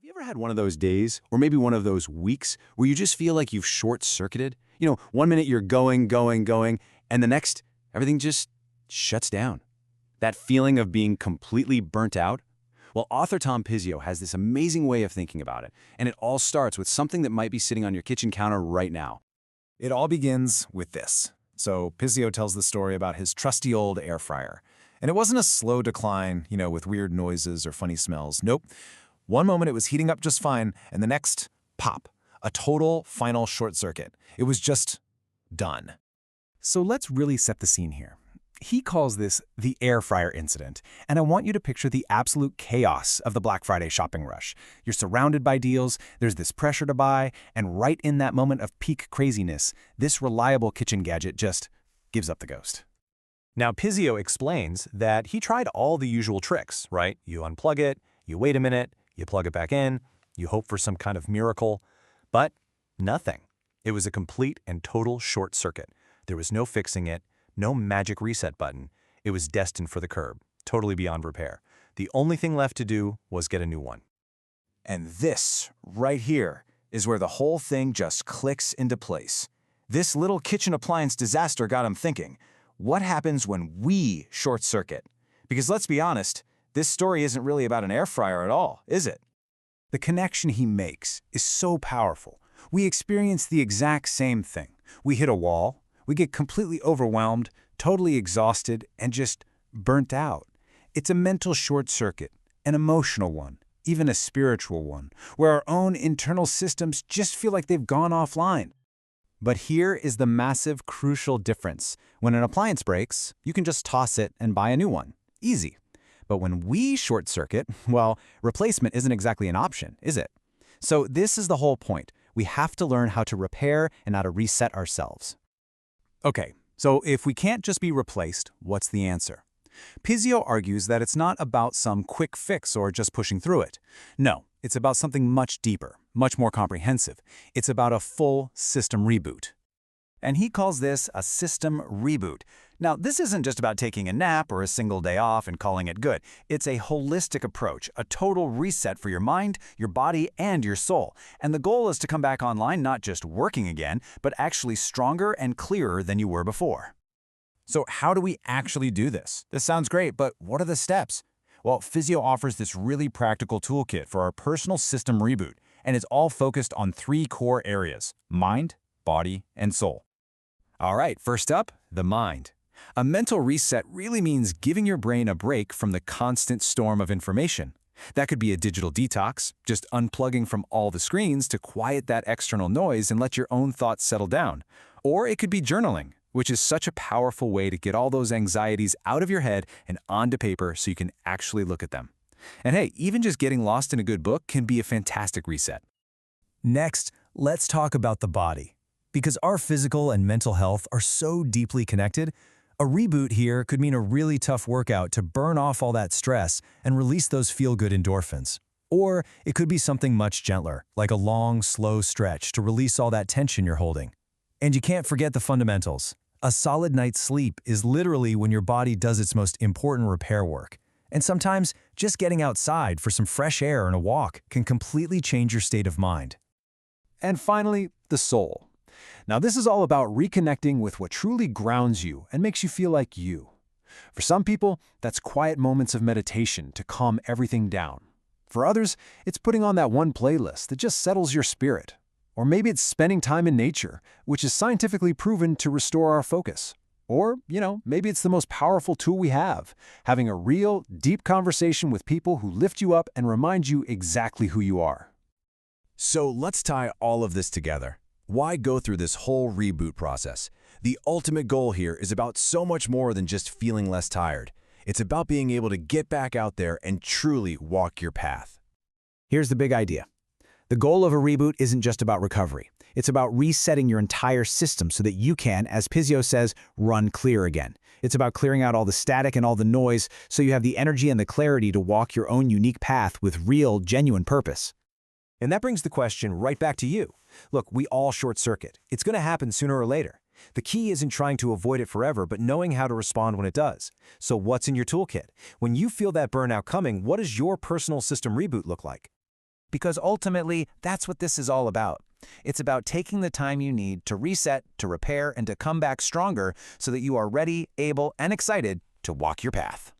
You ever had one of those days, or maybe one of those weeks, where you just feel like you've short-circuited? One minute you're going, and the next, everything just shuts down. That feeling of being completely burnt out? Well, author Tom Pizzio has this amazing way of thinking about it, and it all starts with something that might be sitting on your kitchen counter right now. It all begins with this. So Pizzio tells the story about his trusty old air fryer. And it wasn't a slow decline, with weird noises or funny smells. Nope. One moment it was heating up just fine, and the next, pop. A total final short circuit. It was just done. So let's really set the scene here. He calls this the air fryer incident, and I want you to picture the absolute chaos of the Black Friday shopping rush. You're surrounded by deals, there's this pressure to buy, and right in that moment of peak craziness, this reliable kitchen gadget just gives up the ghost. Now, Pizzio explains that he tried all the usual tricks, right? You unplug it, you wait a minute, you plug it back in, you hope for some kind of miracle, but nothing. It was a complete and total short circuit. There was no fixing it, no magic reset button. It was destined for the curb, totally beyond repair. The only thing left to do was get a new one. And this, right here, is where the whole thing just clicks into place. This little kitchen appliance disaster got him thinking, what happens when we short circuit? Because let's be honest, this story isn't really about an air fryer at all, is it? The connection he makes is so powerful. We experience the exact same thing. We hit a wall, we get completely overwhelmed, totally exhausted, and just burnt out. It's a mental short circuit, an emotional one, even a spiritual one, where our own internal systems just feel like they've gone offline. But here is the massive, crucial difference. When an appliance breaks, you can just toss it and buy a new one. Easy. But when we short circuit, well, replacement isn't exactly an option, is it? So this is the whole point. We have to learn how to repair and how to reset ourselves. Okay, so if we can't just be replaced, what's the answer? Pizzio argues that it's not about some quick fix or just pushing through it. No, it's about something much deeper, much more comprehensive. It's about a full system reboot. And he calls this a system reboot. Now, this isn't just about taking a nap or a single day off and calling it good. It's a holistic approach, a total reset for your mind, your body, and your soul. And the goal is to come back online not just working again, but actually stronger and clearer than you were before. So how do we actually do this? This sounds great, but what are the steps? Well, Pizzio offers this really practical toolkit for our personal system reboot, and it's all focused on 3 core areas: mind, body, and soul. All right, first up, the mind. A mental reset really means giving your brain a break from the constant storm of information. That could be a digital detox, just unplugging from all the screens to quiet that external noise and let your own thoughts settle down. Or it could be journaling, which is such a powerful way to get all those anxieties out of your head and onto paper so you can actually look at them. And hey, even just getting lost in a good book can be a fantastic reset. Next, let's talk about the body. Because our physical and mental health are so deeply connected, a reboot here could mean a really tough workout to burn off all that stress and release those feel-good endorphins. Or it could be something much gentler, like a long, slow stretch to release all that tension you're holding. And you can't forget the fundamentals. A solid night's sleep is literally when your body does its most important repair work. And sometimes, just getting outside for some fresh air and a walk can completely change your state of mind. And finally, the soul. Now, this is all about reconnecting with what truly grounds you and makes you feel like you. For some people, that's quiet moments of meditation to calm everything down. For others, it's putting on that one playlist that just settles your spirit. Or maybe it's spending time in nature, which is scientifically proven to restore our focus. Or, maybe it's the most powerful tool we have, having a real, deep conversation with people who lift you up and remind you exactly who you are. So let's tie all of this together. Why go through this whole reboot process? The ultimate goal here is about so much more than just feeling less tired. It's about being able to get back out there and truly walk your path. Here's the big idea. The goal of a reboot isn't just about recovery. It's about resetting your entire system so that you can, as Pizzio says, run clear again. It's about clearing out all the static and all the noise so you have the energy and the clarity to walk your own unique path with real, genuine purpose. And that brings the question right back to you. Look, we all short circuit. It's going to happen sooner or later. The key isn't trying to avoid it forever, but knowing how to respond when it does. So what's in your toolkit? When you feel that burnout coming, what does your personal system reboot look like? Because ultimately, that's what this is all about. It's about taking the time you need to reset, to repair, and to come back stronger so that you are ready, able, and excited to walk your path.